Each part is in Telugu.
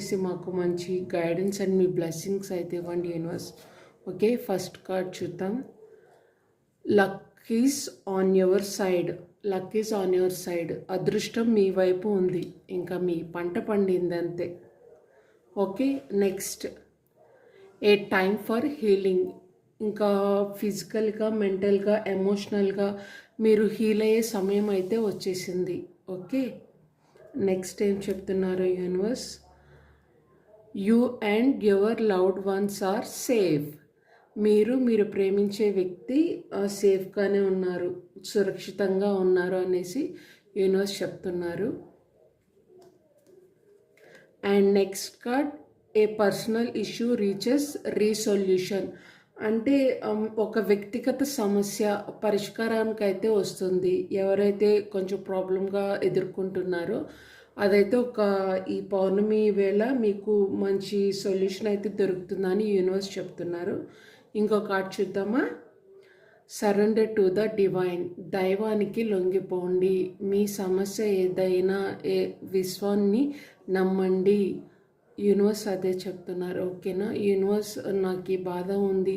చేసి మాకు మంచి గైడెన్స్ అండ్ మీ బ్లెస్సింగ్స్ అయితే ఇవ్వండి యూనివర్స్. ఓకే, ఫస్ట్ కార్డ్ చూద్దాం. Luck is on your side. Luck is on your side. అదృష్టం మీ వైపు ఉంది, ఇంకా మీ పంట పండింది అంతే. Okay, next A time for healing. ఇంకా ఫిజికల్గా, మెంటల్గా, ఎమోషనల్గా మీరు హీల్ అయ్యే సమయం అయితే వచ్చేసింది. ఓకే, నెక్స్ట్ ఏం చెప్తున్నారు universe? You and your loved ones are safe. మీరు ప్రేమించే వ్యక్తి సేఫ్గానే ఉన్నారు, సురక్షితంగా ఉన్నారు అనేసి యూనివర్స్ చెప్తున్నారు. And next card A personal issue reaches resolution. అంటే ఒక వ్యక్తిగత సమస్య పరిష్కారానికి అయితే వస్తుంది. ఎవరైతే కొంచెం ప్రాబ్లంగా ఎదుర్కొంటున్నారో అదైతే ఈ పౌర్ణమి వేళ మీకు మంచి సొల్యూషన్ అయితే దొరుకుతుందని యూనివర్స్ చెప్తున్నారు. ఇంకో కార్డ్ చూద్దామా? Surrender to the divine. దైవానికి లొంగిపోండి. మీ సమస్య ఏదైనా విశ్వాన్ని నమ్మండి. యూనివర్స్ అదే చెప్తున్నారు. ఓకేనా యూనివర్స్, నాకు ఈ బాధ ఉంది,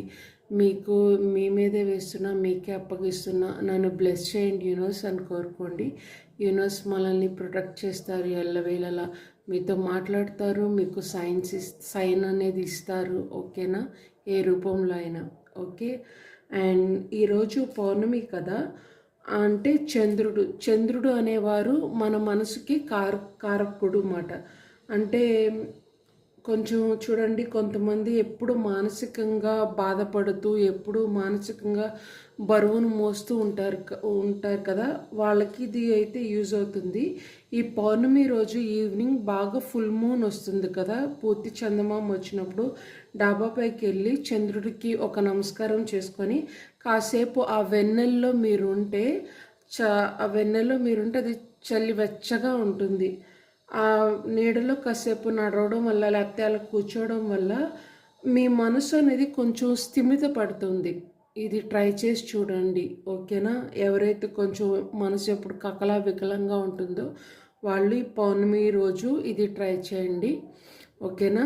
మీకు మీ మీదే వేస్తున్నా, మీకే అప్పగిస్తున్నా, నన్ను బ్లెస్ చేయండి యూనివర్స్ అని కోరుకోండి. యూనివర్స్ మనల్ని ప్రొటెక్ట్ చేస్తారు ఎల్లవేళలా, మీతో మాట్లాడతారు, మీకు సైన్ అనేది ఇస్తారు. ఓకేనా, ఏ రూపంలో అయినా. ఓకే, అండ్ ఈరోజు పౌర్ణమి కదా, అంటే చంద్రుడు అనేవారు మన మనసుకి కారకుడు మాట. అంటే కొంచెం చూడండి, కొంతమంది ఎప్పుడు మానసికంగా బాధపడుతూ ఎప్పుడు మానసికంగా బరువును మోస్తూ ఉంటారు కదా, వాళ్ళకి ఇది అయితే యూజ్ అవుతుంది. ఈ పౌర్ణమి రోజు ఈవినింగ్ బాగా ఫుల్ మూన్ వస్తుంది కదా, పూర్తి చందమామ వచ్చినప్పుడు డాబాపైకి వెళ్ళి చంద్రుడికి ఒక నమస్కారం చేసుకొని కాసేపు ఆ వెన్నెల్లో మీరుంటే అది చలి వెచ్చగా ఉంటుంది. ఆ నీడలో కాసేపు నడవడం వల్ల, లేకపోతే అలా కూర్చోవడం వల్ల మీ మనసు అనేది కొంచెం స్థిమిత పడుతుంది. ఇది ట్రై చేసి చూడండి. ఓకేనా, ఎవరైతే కొంచెం మనసు ఎప్పుడు కకలా వికలంగా ఉంటుందో వాళ్ళు ఈ పౌర్ణమి రోజు ఇది ట్రై చేయండి. ఓకేనా,